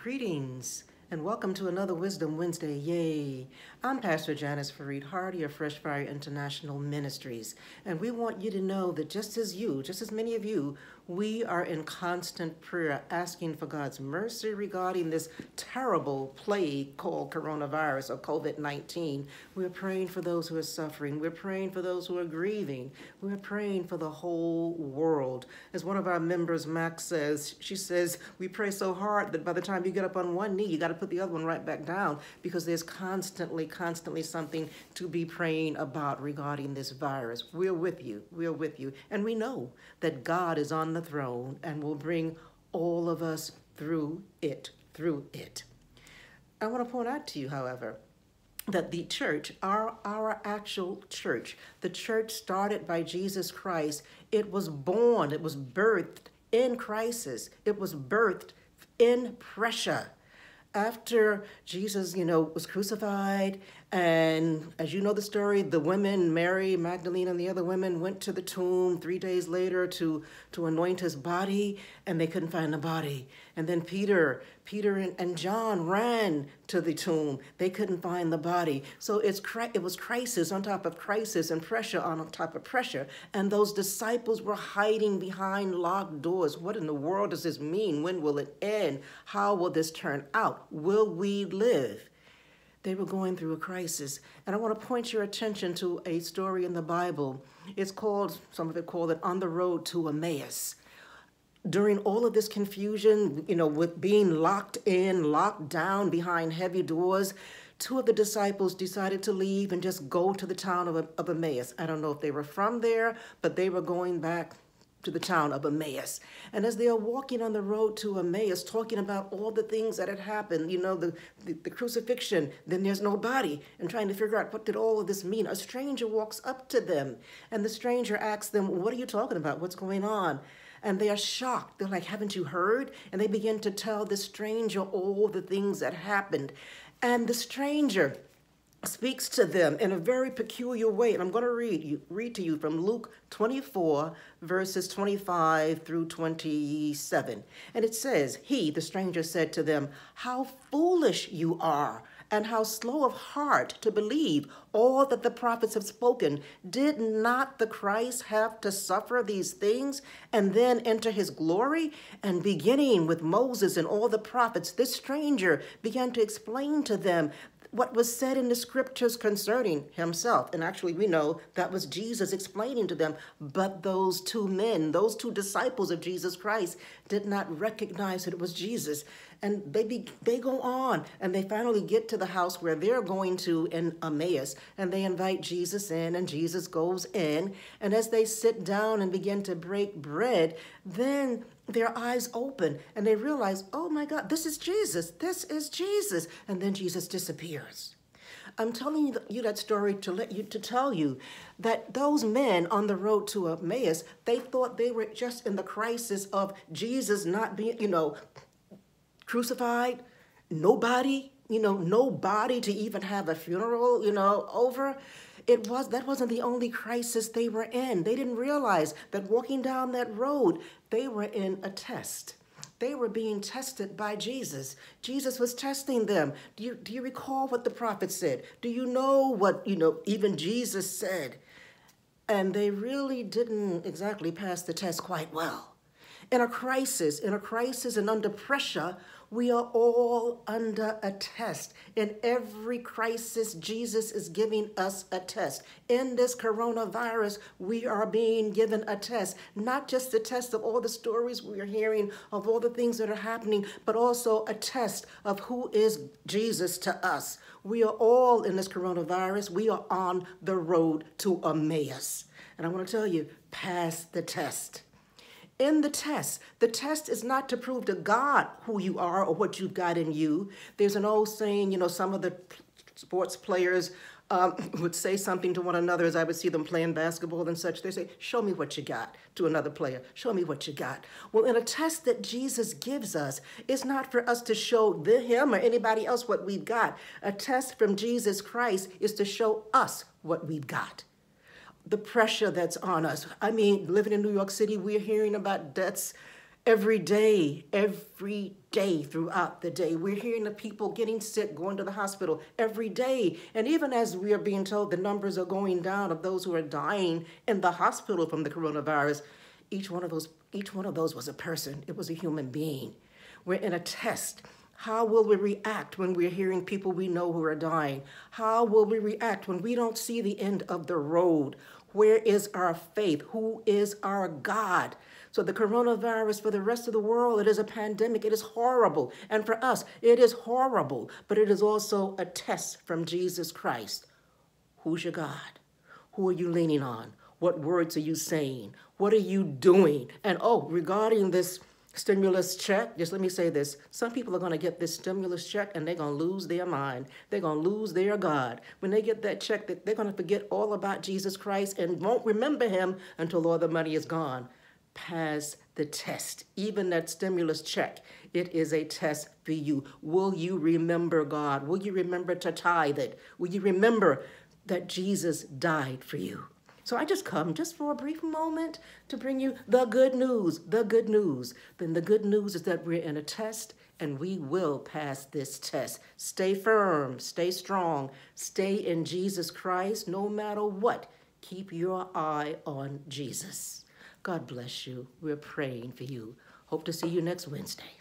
Greetings and welcome to another Wisdom Wednesday. Yay! I'm Pastor Janice Fareed Hardy of Fresh Fire International Ministries, and we want you to know that just as many of you, we are in constant prayer asking for God's mercy regarding this terrible plague called coronavirus or COVID-19. We're praying for those who are suffering. We're praying for those who are grieving. We're praying for the whole world. As one of our members, Max, says, she says, we pray so hard that by the time you get up on one knee, you got to put the other one right back down because there's constantly something to be praying about regarding this virus. We're with you. We're with you. And we know that God is on the throne and will bring all of us through it. I want to point out to you, however, that the church, our actual church, the church started by Jesus Christ, it was born, it was birthed in crisis. It was birthed in pressure. After Jesus, was crucified, and as you know the story, the women, Mary, Magdalene, and the other women went to the tomb 3 days later to anoint his body, and they couldn't find the body. And then Peter and John ran to the tomb. They couldn't find the body. So it was crisis on top of crisis and pressure on top of pressure. And those disciples were hiding behind locked doors. What in the world does this mean? When will it end? How will this turn out? Will we live? They were going through a crisis. And I want to point your attention to a story in the Bible. It's called, some of it call it On the Road to Emmaus. During all of this confusion, with being locked down behind heavy doors, two of the disciples decided to leave and just go to the town of Emmaus. I don't know if they were from there, but they were going back to the town of Emmaus. And as they are walking on the road to Emmaus, talking about all the things that had happened, the crucifixion, then there's no body, and trying to figure out what did all of this mean, a stranger walks up to them, and the stranger asks them, what are you talking about? What's going on? And they are shocked. They're like, haven't you heard? And they begin to tell the stranger all the things that happened. And the stranger speaks to them in a very peculiar way. And I'm going to read to you from Luke 24, verses 25 through 27. And it says, he, the stranger, said to them, how foolish you are, and how slow of heart to believe all that the prophets have spoken. Did not the Christ have to suffer these things and then enter his glory? And beginning with Moses and all the prophets, this stranger began to explain to them what was said in the scriptures concerning himself. And actually, we know that was Jesus explaining to them. But those two men, those two disciples of Jesus Christ, did not recognize that it was Jesus. And they go on, and they finally get to the house where they're going to in Emmaus, and they invite Jesus in, and Jesus goes in. And as they sit down and begin to break bread, then their eyes open, and they realize, oh my God, this is Jesus. This is Jesus. And then Jesus disappears. I'm telling you that story to tell you that those men on the road to Emmaus, they thought they were just in the crisis of Jesus not being, crucified, nobody to even have a funeral, over. That wasn't the only crisis they were in. They didn't realize that walking down that road, they were in a test. They were being tested by Jesus. Jesus was testing them. Do you recall what the prophet said? Do you know what, even Jesus said? And they really didn't exactly pass the test quite well. In a crisis and under pressure, we are all under a test. In every crisis, Jesus is giving us a test. In this coronavirus, we are being given a test. Not just a test of all the stories we are hearing, of all the things that are happening, but also a test of who is Jesus to us. We are all in this coronavirus. We are on the road to Emmaus. And I want to tell you, pass the test. In the test is not to prove to God who you are or what you've got in you. There's an old saying, some of the sports players would say something to one another as I would see them playing basketball and such. They say, show me what you got, to another player. Show me what you got. Well, in a test that Jesus gives us, it's not for us to show him or anybody else what we've got. A test from Jesus Christ is to show us what we've got. The pressure that's on us. I mean, living in New York City, we're hearing about deaths Every day throughout the day, we're hearing of people getting sick, going to the hospital every day. And even as we are being told the numbers are going down of those who are dying in the hospital from the coronavirus, each one of those was a person. It was a human being. We're in a test. How will we react when we're hearing people we know who are dying? How will we react when we don't see the end of the road? Where is our faith? Who is our God? So the coronavirus, for the rest of the world, it is a pandemic. It is horrible. And for us, it is horrible. But it is also a test from Jesus Christ. Who's your God? Who are you leaning on? What words are you saying? What are you doing? And regarding this stimulus check, just let me say this. Some people are going to get this stimulus check and they're going to lose their mind. They're going to lose their God. When they get that check, they're going to forget all about Jesus Christ and won't remember him until all the money is gone. Pass the test. Even that stimulus check, it is a test for you. Will you remember God? Will you remember to tithe it? Will you remember that Jesus died for you? So I just come just for a brief moment to bring you the good news, the good news. Then the good news is that we're in a test and we will pass this test. Stay firm, stay strong, stay in Jesus Christ no matter what. Keep your eye on Jesus. God bless you. We're praying for you. Hope to see you next Wednesday.